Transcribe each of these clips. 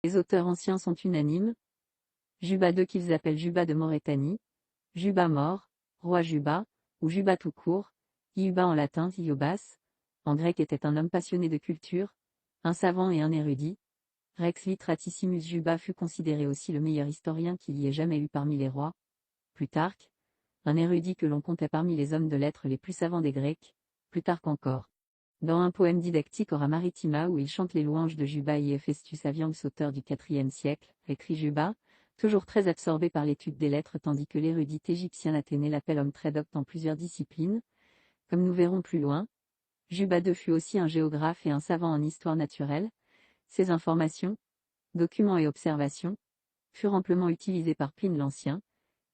Les auteurs anciens sont unanimes. Juba II qu'ils appellent Juba de Maurétanie, Juba mort, roi Juba, ou Juba tout court, Iuba en latin Iobas, en grec était un homme passionné de culture, un savant et un érudit. Rex Litratissimus Juba fut considéré aussi le meilleur historien qu'il y ait jamais eu parmi les rois. Plutarque, un érudit que l'on comptait parmi les hommes de lettres les plus savants des Grecs, Plutarque encore. Dans un poème didactique Ora Maritima où il chante les louanges de Juba et Héphaestus Avianx auteur du IVe siècle, écrit Juba, toujours très absorbé par l'étude des lettres tandis que l'érudite égyptien Athénée l'appelle homme très docte en plusieurs disciplines. Comme nous verrons plus loin, Juba II fut aussi un géographe et un savant en histoire naturelle. Ses informations, documents et observations, furent amplement utilisées par Pline l'Ancien,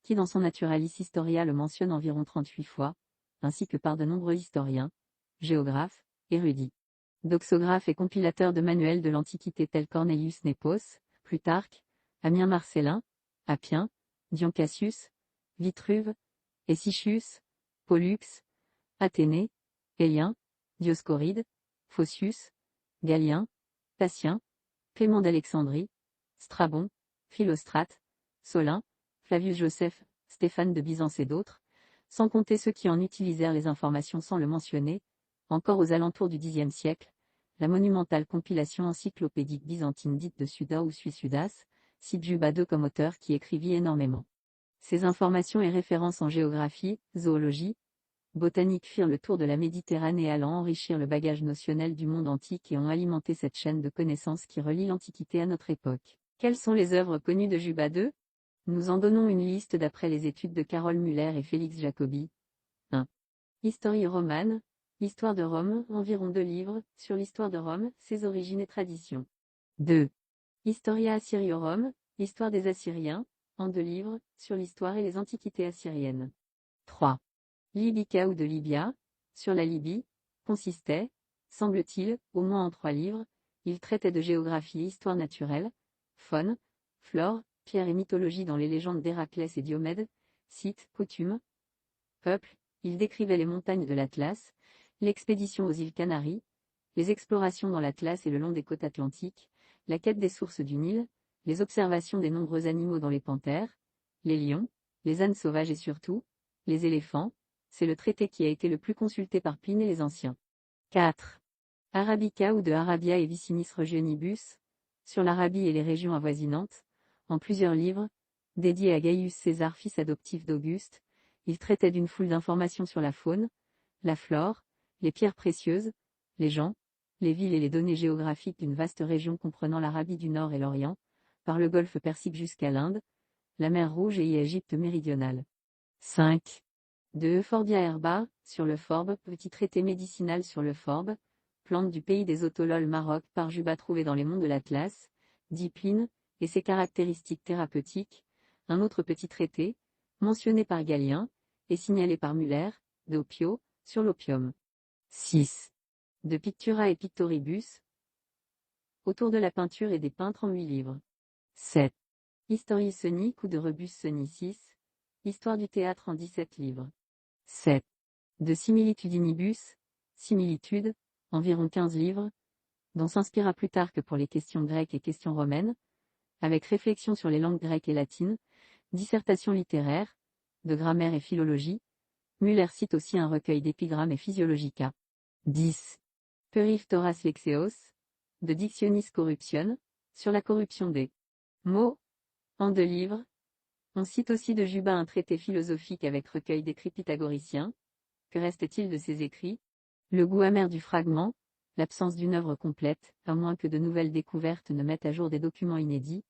qui dans son Naturalis Historia le mentionne environ 38 fois, ainsi que par de nombreux historiens, géographes, érudits, doxographes et compilateurs de manuels de l'Antiquité tels Cornelius Nepos, Plutarque, Ammien Marcellin, Appien, Dion Cassius, Vitruve, Hesychius, Pollux, Athénée, Élien, Dioscoride, Phocius, Galien, Tatien, Clément d'Alexandrie, Strabon, Philostrate, Solin, Flavius Joseph, Stéphane de Byzance et d'autres, sans compter ceux qui en utilisèrent les informations sans le mentionner. Encore aux alentours du Xe siècle, la monumentale compilation encyclopédique byzantine dite de Suda ou Sudas, cite Juba II comme auteur qui écrivit énormément. Ces informations et références en géographie, zoologie, botanique firent le tour de la Méditerranée allant enrichir le bagage notionnel du monde antique et ont alimenté cette chaîne de connaissances qui relie l'Antiquité à notre époque. Quelles sont les œuvres connues de Juba II? Nous en donnons une liste d'après les études de Carole Muller et Félix Jacobi. 1. Historie romane, Histoire de Rome, environ 2 livres, sur l'histoire de Rome, ses origines et traditions. 2. Historia Assyriorum, Histoire des Assyriens, en 2 livres, sur l'histoire et les antiquités assyriennes. 3. Libica ou de Libya, sur la Libye, consistait, semble-t-il, au moins en 3 livres. Il traitait de géographie et histoire naturelle, faune, flore, pierre et mythologie dans les légendes d'Héraclès et Diomède, sites, coutumes, peuple. Il décrivait les montagnes de l'Atlas, l'expédition aux îles Canaries, les explorations dans l'Atlas et le long des côtes atlantiques, la quête des sources du Nil, les observations des nombreux animaux dans les panthères, les lions, les ânes sauvages et surtout, les éléphants. C'est le traité qui a été le plus consulté par Pline et les anciens. 4. Arabica ou de Arabia et Vicinis Regionibus, sur l'Arabie et les régions avoisinantes, en plusieurs livres, dédiés à Gaius César fils adoptif d'Auguste. Il traitait d'une foule d'informations sur la faune, la flore, les pierres précieuses, les gens, les villes et les données géographiques d'une vaste région comprenant l'Arabie du Nord et l'Orient, par le golfe Persique jusqu'à l'Inde, la mer Rouge et Égypte méridionale. 5. De Euphorbia herba, sur le forbe, petit traité médicinal sur le forbe, plante du pays des Autololes Maroc par Juba trouvé dans les monts de l'Atlas, dit Pline, et ses caractéristiques thérapeutiques. Un autre petit traité, mentionné par Galien, et signalé par Muller, de Opio, sur l'opium. 6. De Pictura et Pictoribus, autour de la peinture et des peintres en 8 livres. 7. Historie sonique ou de Rebus Sonicis, histoire du théâtre en 17 livres. 7. De Similitudinibus, similitude, environ 15 livres, dont s'inspira Plutarque pour les questions grecques et questions romaines, avec réflexion sur les langues grecques et latines, dissertation littéraire, de grammaire et philologie. Muller cite aussi un recueil d'épigrammes et physiologica. 10. Periptoras Lexeos, de Dictionis Corruption, sur la corruption des mots, en 2 livres. On cite aussi de Juba un traité philosophique avec recueil d'écrits pythagoriciens. Que reste-t-il de ces écrits? Le goût amer du fragment, l'absence d'une œuvre complète, à moins que de nouvelles découvertes ne mettent à jour des documents inédits.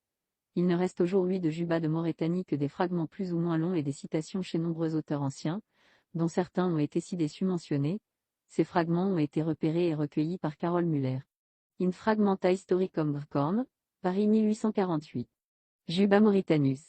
Il ne reste aujourd'hui de Juba de Maurétanie que des fragments plus ou moins longs et des citations chez nombreux auteurs anciens, dont certains ont été ci-dessus mentionnés. Ces fragments ont été repérés et recueillis par Carole Muller. In Fragmenta Historicum Brcorn, Paris 1848. Juba Mauritanus.